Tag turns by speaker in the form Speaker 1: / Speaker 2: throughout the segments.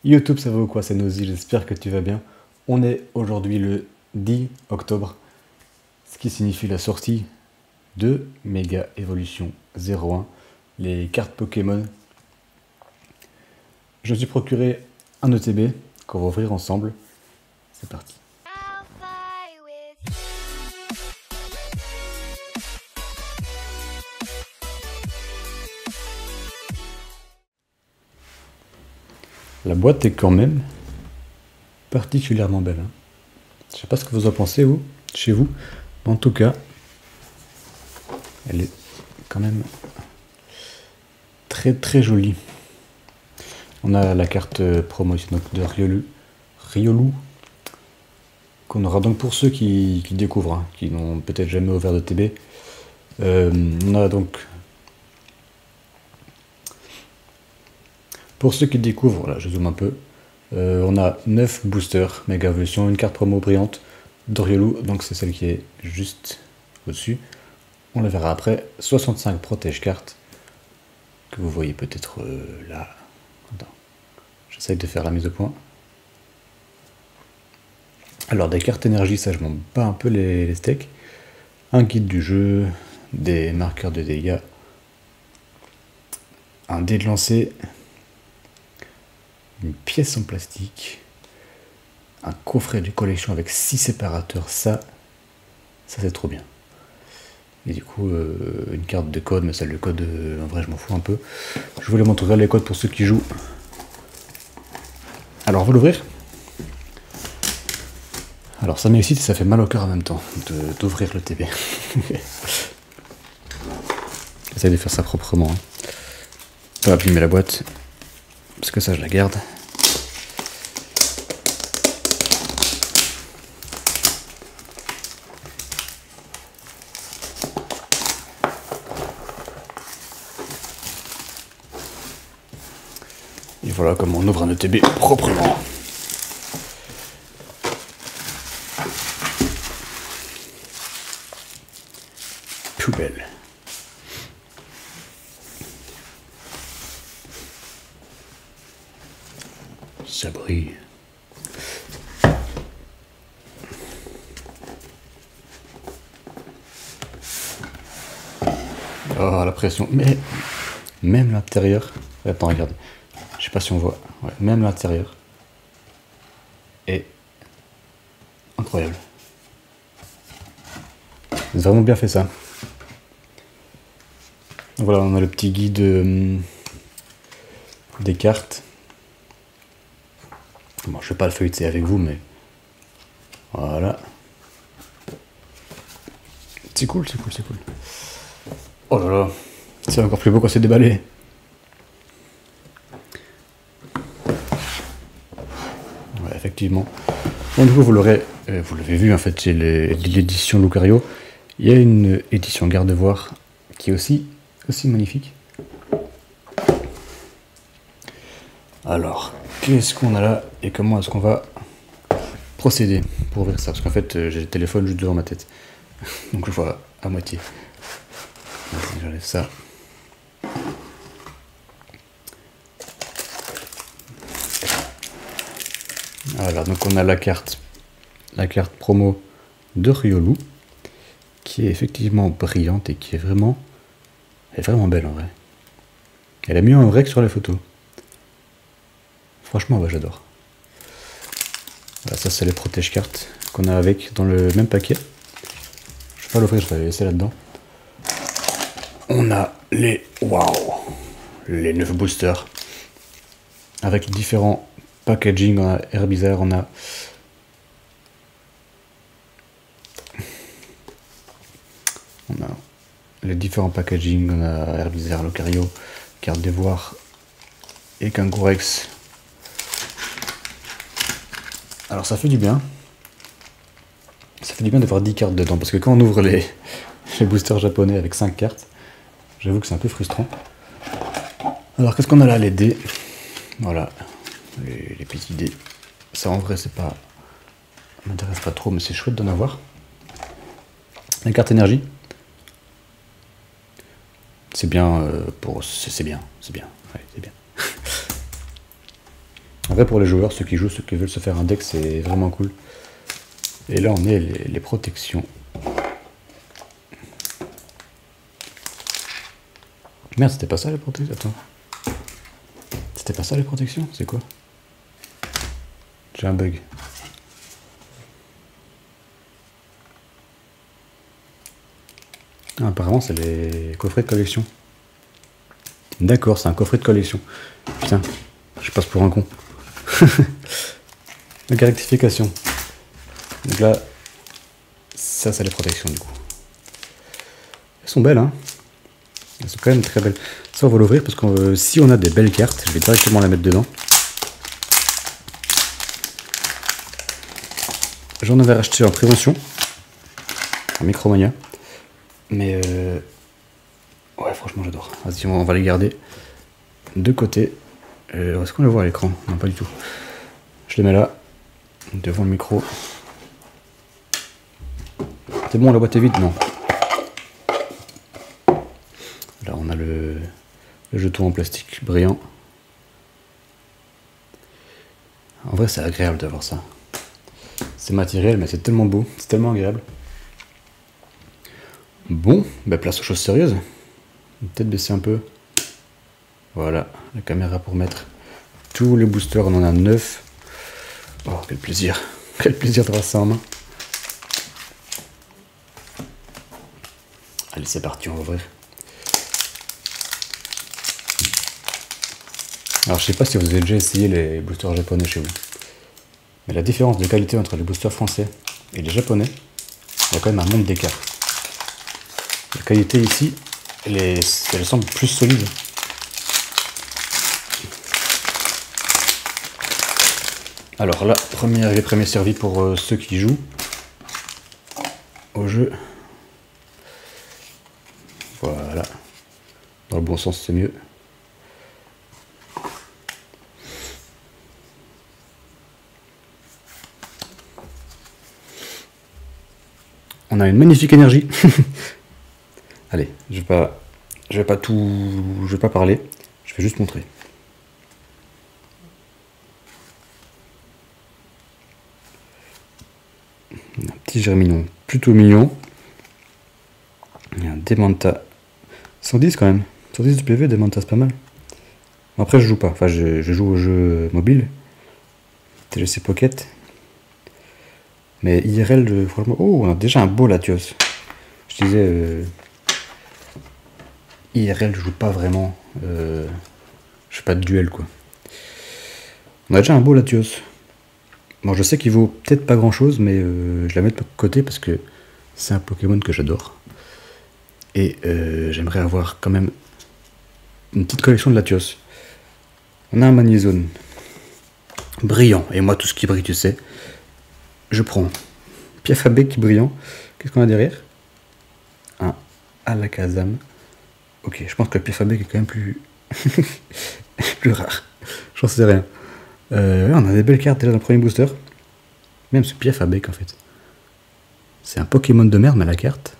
Speaker 1: YouTube, ça va ou quoi? C'est Nosy, j'espère que tu vas bien. On est aujourd'hui le 10 octobre, ce qui signifie la sortie de Mega Evolution 01, les cartes Pokémon. Je me suis procuré un ETB qu'on va ouvrir ensemble. C'est parti. La boîte est quand même particulièrement belle. Je sais pas ce que vous en pensez, vous, chez vous. Mais en tout cas, elle est quand même très très jolie. On a la carte promo ici donc de Riolu, qu'on aura donc pour ceux qui découvrent, qui n'ont peut-être jamais ouvert de TB. On a donc, pour ceux qui découvrent, voilà, je zoome un peu, on a 9 boosters Mega Evolution, une carte promo brillante d'Oriolu, donc c'est celle qui est juste au-dessus. On la verra après. 65 protège cartes, que vous voyez peut-être là. Attends, j'essaye de faire la mise au point. Alors, des cartes énergie, ça je m'en bats un peu les steaks. Un guide du jeu, des marqueurs de dégâts, un dé de lancer, une pièce en plastique, un coffret de collection avec 6 séparateurs, ça c'est trop bien. Et du coup, une carte de code, mais celle de code, en vrai, je m'en fous un peu. Je voulais montrer les codes pour ceux qui jouent. Alors, on va l'ouvrir. Alors, ça m'excite et ça fait mal au cœur en même temps d'ouvrir le TB. J'essaie de faire ça proprement. On va abîmer la boîte, parce que ça, je la garde. Et voilà comment on ouvre un ETB proprement. Poubelle. Ça brille. Oh, la pression. Mais même l'intérieur. Attends, regarde. Je sais pas si on voit. Ouais, même l'intérieur est incroyable. C'est vraiment bien fait ça. Voilà, on a le petit guide des cartes. Bon, je vais pas le feuilleter avec vous, mais voilà. C'est cool, c'est cool, c'est cool. Oh là là, c'est encore plus beau quand c'est déballé. Ouais, effectivement. Bon, du coup, vous l'avez vu, en fait, c'est l'édition Lucario. Il y a une édition Gardevoir qui est aussi magnifique. Alors, qu'est-ce qu'on a là et comment est-ce qu'on va procéder pour ouvrir ça? Parce qu'en fait, j'ai le téléphone juste devant ma tête. Donc je vois à moitié. J'enlève ça. Alors, donc on a la carte promo de Riolu, qui est effectivement brillante et qui est vraiment, elle est vraiment belle en vrai. Elle est mieux en vrai que sur les photos. Franchement, ouais, j'adore. Voilà, ça c'est les protège-cartes qu'on a avec dans le même paquet. Je vais pas l'ouvrir, je vais la laisser là-dedans. On a les 9 boosters avec les différents packaging. On a Herbizarre, on a les différents packaging. On a Herbizarre, Lucario, Gardevoir et Kangourex. Alors ça fait du bien. Ça fait du bien d'avoir 10 cartes dedans, parce que quand on ouvre les boosters japonais avec 5 cartes, j'avoue que c'est un peu frustrant. Alors qu'est-ce qu'on a là? Les dés. Voilà, les petits dés. Ça en vrai c'est pas, ça m'intéresse pas trop, mais c'est chouette d'en avoir. La carte énergie. C'est bien pour... c'est bien. Ouais, c'est bien. En vrai, pour les joueurs, ceux qui jouent, ceux qui veulent se faire un deck, c'est vraiment cool. Et là, on est les protections. Merde, c'était pas ça les protections? Attends. C'était pas ça les protections? C'est quoi? J'ai un bug. Ah, apparemment, c'est les coffrets de collection. D'accord, c'est un coffret de collection. Putain, je passe pour un con. Donc, rectification. Donc là, ça, c'est les protections du coup. Elles sont belles, hein. Elles sont quand même très belles. Ça, on va l'ouvrir parce que si on a des belles cartes, je vais directement la mettre dedans. J'en avais racheté en prévention, en Micromania. Mais ouais, franchement, j'adore. Vas-y, on va les garder de côté. Est-ce qu'on le voit à l'écran? Non, pas du tout. Je les mets là, devant le micro. C'est bon, la boîte est vide? Non. Là, on a le jeton en plastique brillant. En vrai, c'est agréable d'avoir ça. C'est matériel, mais c'est tellement beau, c'est tellement agréable. Bon, bah place aux choses sérieuses. Peut-être baisser un peu. Voilà, la caméra pour mettre tous les boosters, on en a 9. Oh, quel plaisir. Quel plaisir d'avoir ça en main. Allez, c'est parti, on va ouvrir. Alors, je sais pas si vous avez déjà essayé les boosters japonais chez vous. Mais la différence de qualité entre les boosters français et les japonais, il y a quand même un monde d'écart. La qualité ici, elle semble plus solide. Alors là, les premiers servis pour ceux qui jouent au jeu. Voilà. Dans le bon sens, c'est mieux. On a une magnifique énergie. Allez, je vais pas parler. Je vais juste montrer. Un petit germinon plutôt mignon. Il y a un Demanta. 110 quand même. 110 du PV, Demanta, c'est pas mal. Après, je joue pas. Enfin, je joue au jeu mobile. TGC Pocket. Mais IRL, franchement... Oh, on a déjà un beau Latios. Je disais... IRL, je joue pas vraiment. Je fais pas de duel, quoi. On a déjà un beau Latios. Bon, je sais qu'il vaut peut-être pas grand-chose, mais je la mets de côté parce que c'est un Pokémon que j'adore. Et j'aimerais avoir quand même une petite collection de Latios. On a un Magnézone. Brillant. Et moi, tout ce qui brille, tu sais... Je prends Piafabé qui est brillant. Qu'est-ce qu'on a derrière? Un Alakazam. Ok, je pense que le Piafabé est quand même plus plus rare. J'en sais rien. On a des belles cartes déjà dans le premier booster. Même ce Piafabé en fait. C'est un Pokémon de merde, mais la carte,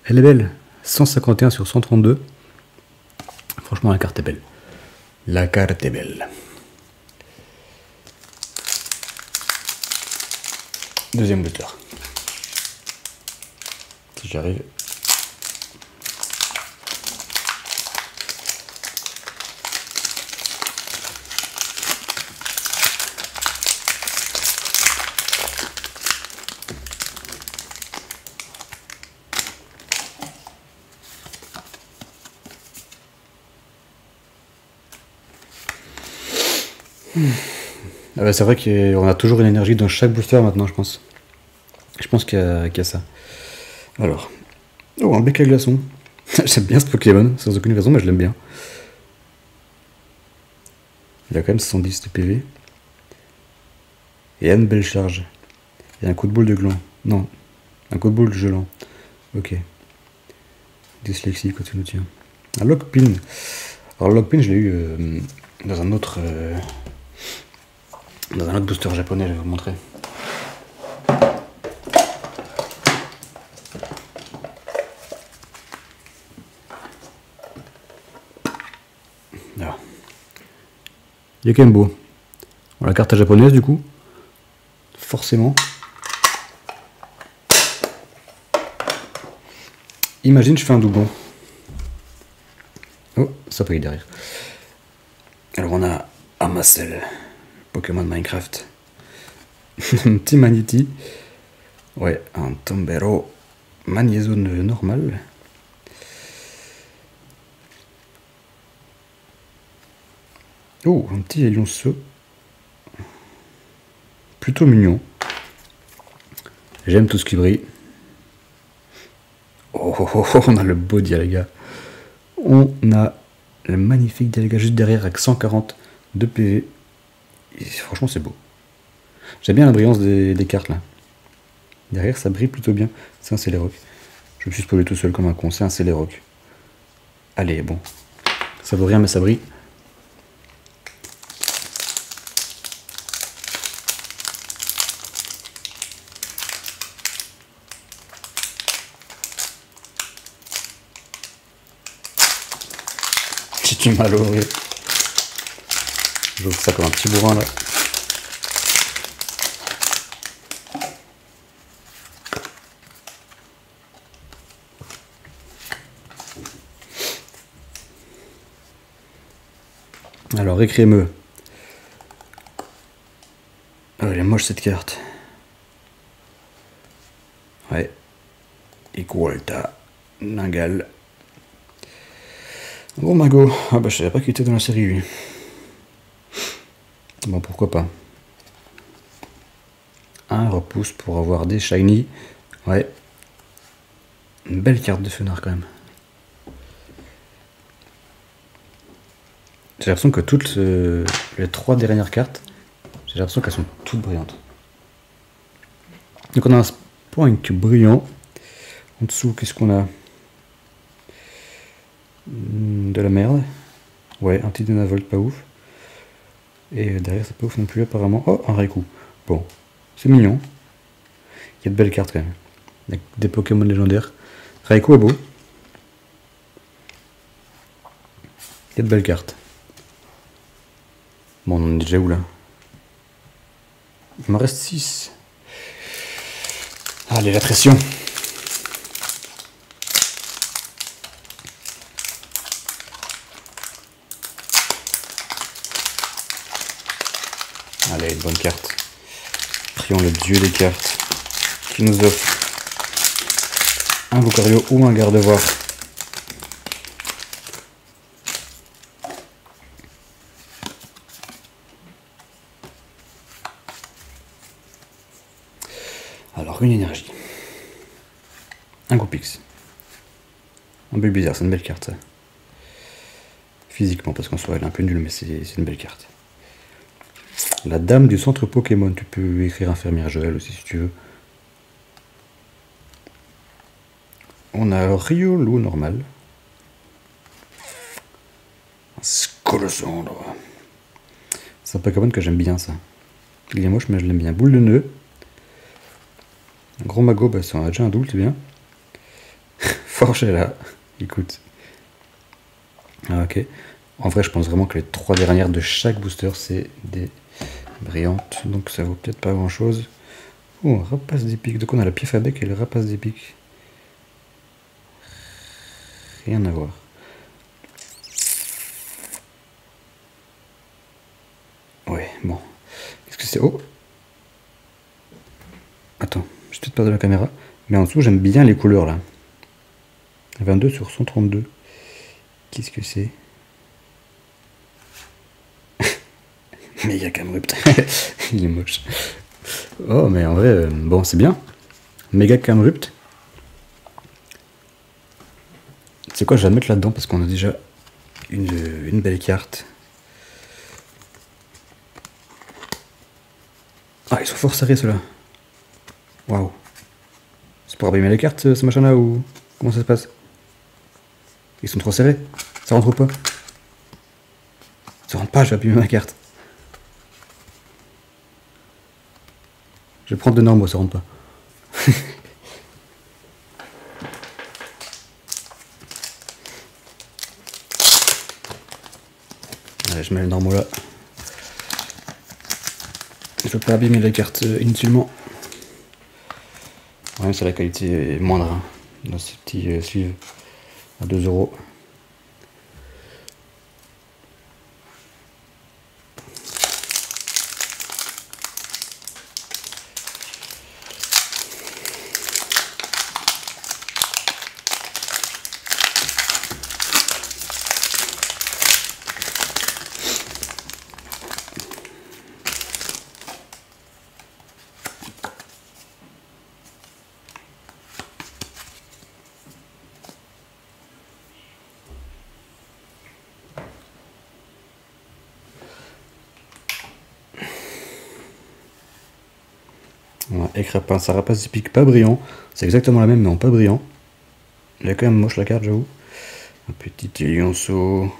Speaker 1: elle est belle. 151 sur 132. Franchement, la carte est belle. La carte est belle. Deuxième booster. Si j'arrive. Ah bah c'est vrai qu'on a toujours une énergie dans chaque booster maintenant, je pense. Je pense qu'il y a ça. Alors. Oh, un bec à glaçon. J'aime bien ce Pokémon, sans aucune raison, mais je l'aime bien. Il a quand même 110 de PV. Et une belle charge. Et un coup de boule de gland. Non, un coup de boule de gelant. Ok. Dyslexie, quand tu nous tiens. Un Lockpin. Alors, Lockpin, je l'ai eu dans un autre. Dans un autre booster japonais, je vais vous montrer. Là. Il est quand même beau. Bon, la carte japonaise du coup. Forcément. Imagine je fais un doublon. Oh, ça brille derrière. Alors on a Amasel, Pokémon Minecraft. Un petit Maniti. Ouais, un Tombero Magnézone normal. Oh, un petit lionceau. Plutôt mignon. J'aime tout ce qui brille. Oh, oh, oh, oh, on a le beau Dialga. On a le magnifique Dialga juste derrière avec 140 de PV. Et franchement, c'est beau. J'aime bien la brillance des cartes là. Derrière, ça brille plutôt bien. C'est un Celeroc. Je me suis spoilé tout seul comme un con. C'est un Celeroc. Allez, bon. Ça vaut rien, mais ça brille. J'ai du mal à ouvrir. J'ouvre ça comme un petit bourrin là. Alors, écrémeux. Oh, elle est moche cette carte. Ouais. Equalta. Ningal. Bon, Mago. Ah bah, je savais pas qu'il était dans la série, lui. Bon, pourquoi pas. Un repousse pour avoir des shiny. Ouais. Une belle carte de Fenard quand même. J'ai l'impression que toutes les 3 dernières cartes, j'ai l'impression qu'elles sont toutes brillantes. Donc on a un Spoink brillant. En dessous, qu'est-ce qu'on a? De la merde. Ouais, un petit Denavolt pas ouf. Et derrière, c'est pas ouf non plus apparemment. Oh, un Raikou. Bon, c'est mignon. Il y a de belles cartes quand même. Avec des Pokémon légendaires. Raikou est beau. Il y a de belles cartes. Bon, on en est déjà où là? Il m'en reste 6. Allez, la pression. Allez, une bonne carte. Prions le dieu des cartes qui nous offre un Lucario ou un Gardevoir. Alors, une énergie. Un Goupix. Un Bulbizarre, c'est une belle carte ça. Physiquement, parce qu'en soi elle est un peu nulle, mais c'est une belle carte. La dame du centre Pokémon, tu peux écrire infirmière Joël aussi si tu veux. On a Riolu normal. Un Scolosandre. C'est un Pokémon que j'aime bien ça. Il est moche mais je l'aime bien. Boule de nœud. Un gros mago, bah ça en a déjà un double, c'est bien. Forger là, écoute. Ah, ok. En vrai, je pense vraiment que les 3 dernières de chaque booster, c'est des brillantes. Donc ça vaut peut-être pas grand chose. Oh, un rapace d'épique. Donc on a la pièce à bec et le rapace d'épique. Rien à voir. Ouais, bon. Qu'est-ce que c'est? Oh! Attends, je vais peut-être perdre la caméra. Mais en dessous, j'aime bien les couleurs là. 22 sur 132. Qu'est-ce que c'est? Méga Camrupt. Il est moche. Oh, mais en vrai, bon, c'est bien. Méga Camrupt. C'est quoi, je vais la mettre là-dedans parce qu'on a déjà une belle carte. Ah, ils sont fort serrés ceux-là. Waouh. C'est pour abîmer les cartes ce machin-là ou comment ça se passe? Ils sont trop serrés. Ça rentre ou pas? Ça rentre pas, je vais abîmer ma carte. Je vais prendre de normaux, ça rentre pas. Allez, je mets le normaux là. Je veux pas abîmer la carte inutilement. Ouais, c'est la qualité est moindre hein, dans ces petits sleeves à 2 €. Voilà, écrit pince à rapace typique pas brillant. C'est exactement la même mais en pas brillant. Elle est quand même moche la carte, j'avoue. Un petit lionceau.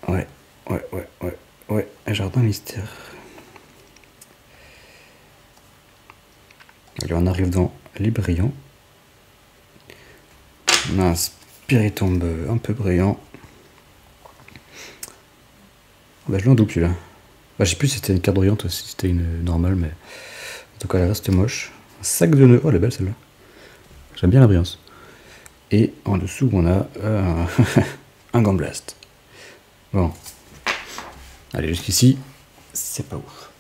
Speaker 1: Ouais. Un jardin mystère. Allez, on arrive dans les brillants. On a un spiritombe un peu brillant. Bah, je l'en double celui-là. Bah, je sais plus si c'était une carte brillante ou si c'était une normale, mais en tout cas, elle reste moche. Un sac de nœuds. Oh, elle est belle celle-là. J'aime bien la brillance. Et en dessous, on a un Gant Blast. Bon. Allez, jusqu'ici, c'est pas ouf.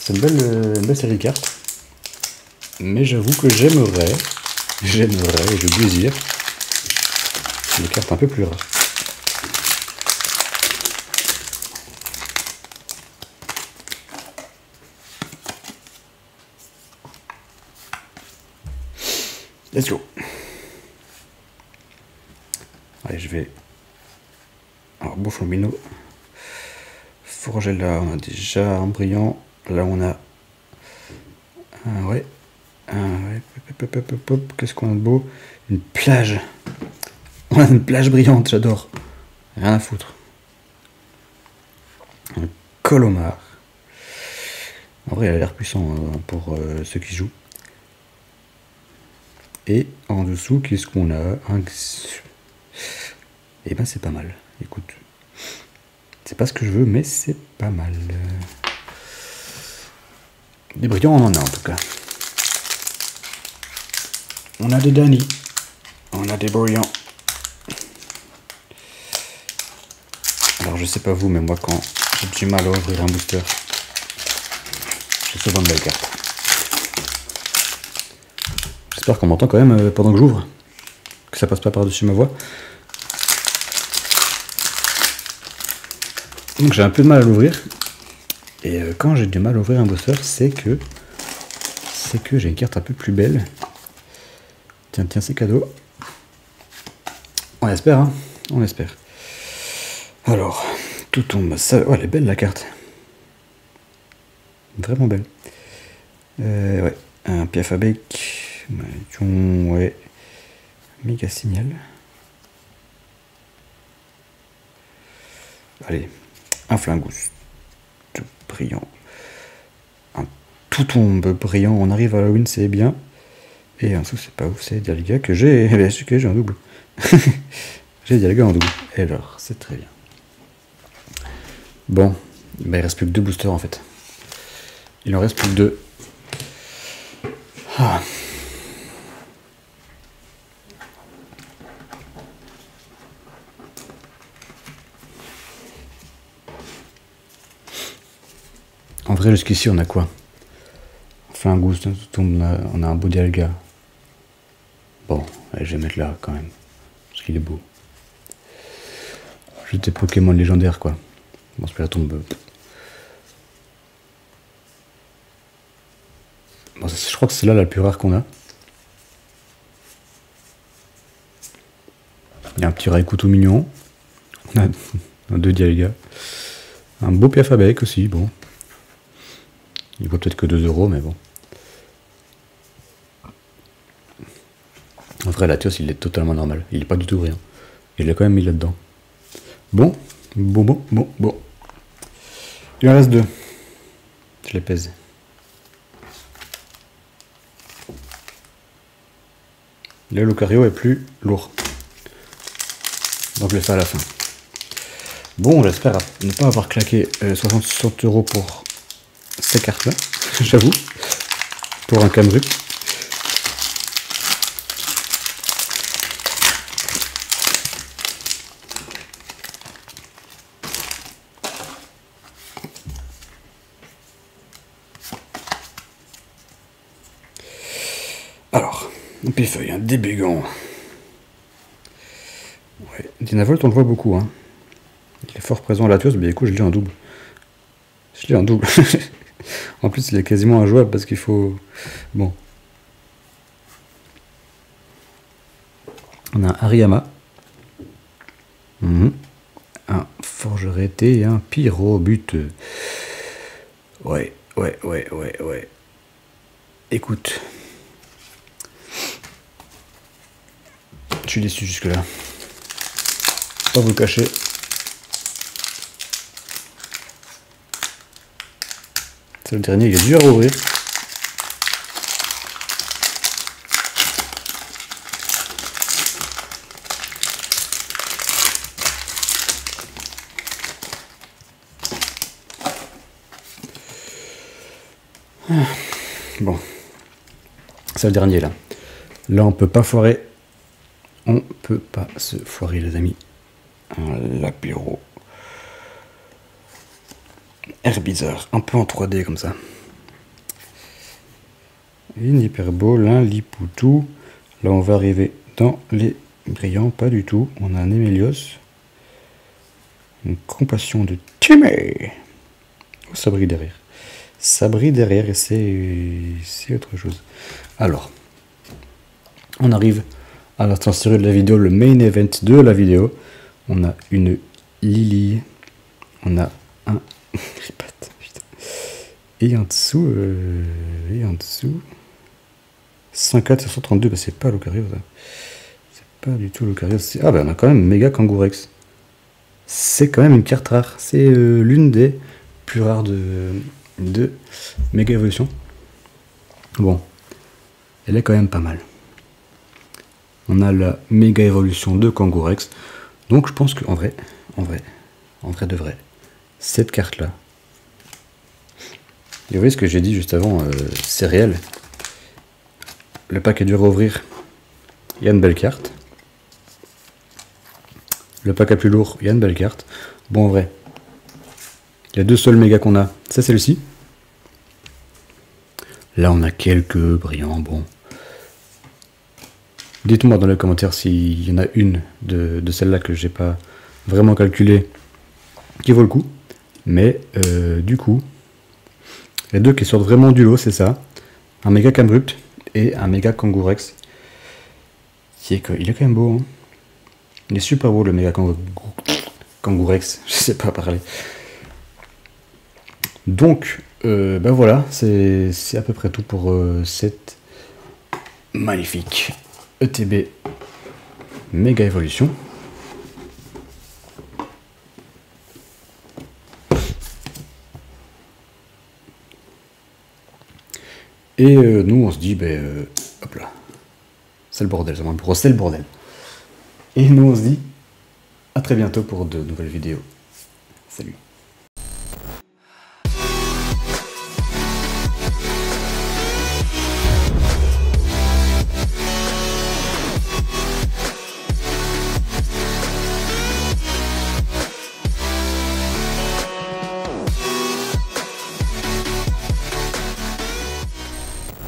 Speaker 1: C'est une belle série de cartes. Mais j'avoue que j'aimerais, et j'ai le plaisir, des cartes un peu plus rares. Let's go. Allez, je vais... Alors, Bouffon-Bino. Forger là, on a déjà un brillant. Là, on a... Qu'est-ce qu'on a de beau? Une plage. On a une plage brillante, j'adore. Rien à foutre. Un Colomar. En vrai, il a l'air puissant pour ceux qui jouent. Et en dessous, qu'est-ce qu'on a? Eh ben, c'est pas mal. Écoute. C'est pas ce que je veux, mais c'est pas mal. Des brillants, on en a en tout cas. On a des Dany. On a des brillants. Alors, je sais pas vous, mais moi, quand j'ai du mal à ouvrir un booster, j'ai souvent de belles cartes. J'espère qu'on m'entend quand même pendant que j'ouvre. Que ça passe pas par-dessus ma voix. Donc j'ai un peu de mal à l'ouvrir. Et quand j'ai du mal à ouvrir un booster, c'est que j'ai une carte un peu plus belle. Tiens, c'est cadeau. On espère, hein. On espère. Alors, tout tombe. Ça... Oh, elle est belle la carte. Vraiment belle. Ouais. Un Piafabec. Ouais. Méga signal. Allez. Un Flingoust. Brillant. Un tout tombe brillant. On arrive à la win, c'est bien. Et un sous, c'est pas ouf, c'est Dialga que j'ai. J'ai un double. J'ai Dialga en double. Et alors, c'est très bien. Bon, bah, il reste plus que 2 boosters en fait. Il en reste plus que 2. Ah. En vrai, jusqu'ici, on a quoi? Enfin, un Ghost, on a un beau Dialga. Bon, allez, je vais mettre là quand même. Parce qu'il est beau. Juste des Pokémon légendaires, quoi. Bon, celui-là tombe. Bon, je crois que c'est là la plus rare qu'on a. Il y a un petit Raikou tout mignon. On a 2 Dialga. Un beau Piafabec aussi, bon. Il vaut peut-être que 2 €, mais bon. En vrai, Latios, il est totalement normal. Il est pas du tout brillant. Il l'a quand même mis là-dedans. Bon. Il en reste 2. Je les pèse. Le Lucario est plus lourd. Donc je le fais à la fin. Bon, j'espère ne pas avoir claqué 60 € pour ces cartes-là, j'avoue, pour un Camrupt. Alors, un pifeuille, un débégant. Ouais, Dynavolt, on le voit beaucoup, hein. Il est fort présent à la tueuse, mais du coup, je l'ai en double. Je l'ai en double. En plus, il est quasiment injouable parce qu'il faut... Bon. On a un Hariyama. Un Forgereté et un Pyrobut. Ouais. Écoute. Je suis déçu jusque-là. Pas vous le cacher. C'est le dernier, il est dur à ouvrir. Bon. C'est le dernier là. Là on peut pas foirer. On peut pas se foirer les amis. Un Lapiro. Herbizarre, un peu en 3D comme ça. Une Hyperbole, un Lipoutou. Là on va arriver dans les brillants, pas du tout. On a un Emelios. Une Compassion de Timé. Oh, ça brille derrière. Ça brille derrière et c'est autre chose. Alors, on arrive à l'instant tiré de la vidéo, le main event de la vidéo. On a une Lily. On a un Ripat, putain. Et en dessous, 104 sur 132, bah c'est pas Lucario ça. C'est pas du tout Lucario. Ah bah on a quand même Méga Kangourex. C'est quand même une carte rare. C'est l'une des plus rares de Méga Évolution. Bon, elle est quand même pas mal. On a la Méga Évolution de Kangourex. Donc je pense qu'en vrai, de vrai, cette carte là, et vous voyez ce que j'ai dit juste avant, c'est réel. Le pack est dur à ouvrir, il y a une belle carte. Le pack est plus lourd, il y a une belle carte. Bon en vrai, les deux seuls mégas qu'on a, c'est celle-ci. Là on a quelques brillants, bon. Dites-moi dans les commentaires s'il y en a une de celles-là que j'ai pas vraiment calculé qui vaut le coup. Mais du coup, les deux qui sortent vraiment du lot, c'est ça. Un méga Camrupt et un méga Kangourex. Il est quand même beau. Hein. Il est super beau le méga Kangourex. Je sais pas parler. Donc, ben voilà, c'est à peu près tout pour cette magnifique ETB Méga Évolution. Et nous on se dit, ben, hop là, c'est le bordel, c'est le bordel. Et nous on se dit, à très bientôt pour de nouvelles vidéos. Salut.